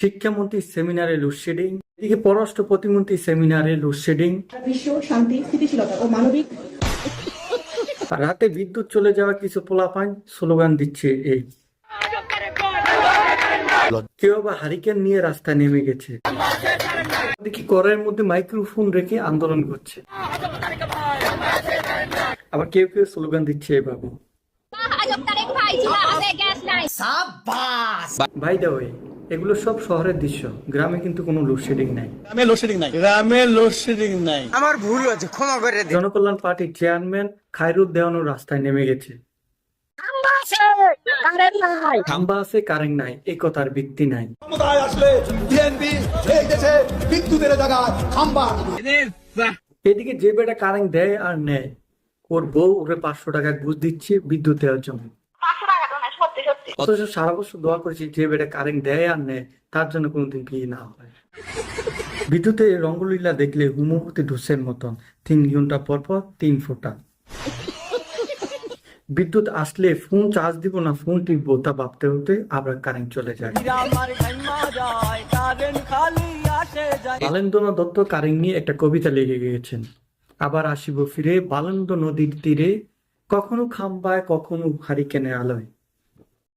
শিক্ষামন্ত্রীর সেমিনারে লোডশেডিং, এদিকে পররাষ্ট্র প্রতিমন্ত্রী সেমিনারে লোডশেডিং, বিশ্ব শান্তি স্থিতিশীলতা ও মানবিক। রাতে বিদ্যুৎ চলে যাওয়া কিছু পোলাপান স্লোগান দিচ্ছে এই, কেউ আবার হারিকেন নিয়ে রাস্তায় নেমে গেছে, দেখি করের মধ্যে মাইক্রোফোন রেখে আন্দোলন করছে, আবার কেউ কেউ স্লোগান দিচ্ছে এভাবে। বাই দ্য ওয়ে, এগুলো সব শহরের দৃশ্য, গ্রামে কিন্তু কোনো লোডশেডিং নাই। আমার ভুল হয়েছে, ক্ষমা করে দিন। জনকল্যাণ পার্টির চেয়ারম্যান খায়রুল দেওয়ানও রাস্তায় নেমে গেছে। খাম্বা আছে কারেন্ট নাই, এই কথার ভিত্তি নাই। ক্ষমতায় আসলে বিএনপি এই দেশে বিদ্যুতের জায়গায় খাম্বা। এদিকে যে বেটা কারেন্ট দেয় আর নেয়, ওর বউ ওরে 500 টাকা ঘুষ দিচ্ছে বিদ্যুৎ দেওয়ার জন্য। অথচ সারা বছর দোয়া করেছি যে বেটা কারেন্ট দেয় আর নেয় তার জন্য কোনোদিন বিয়ে না হয়। বিদ্যুতে রঙ্গলীলা দেখলে হুমুমতি ঢুসের মতন 3 ঘন্টা পর পর 3 ফোঁটা। বিদ্যুৎ আসলে ফোন চার্জ দিব না ফোন টিপবো তা ভাবতে হতে আবার কারেন্ট চলে যায়। বালেন্দ্রনাথ দত্ত কারেন্ট নিয়ে একটা কবিতা লিখে গিয়েছেন, আবার আসিব ফিরে বালেন্দ্র নদীর তীরে, কখনো খাম্বায় কখনো হারিকেনের আলোয়।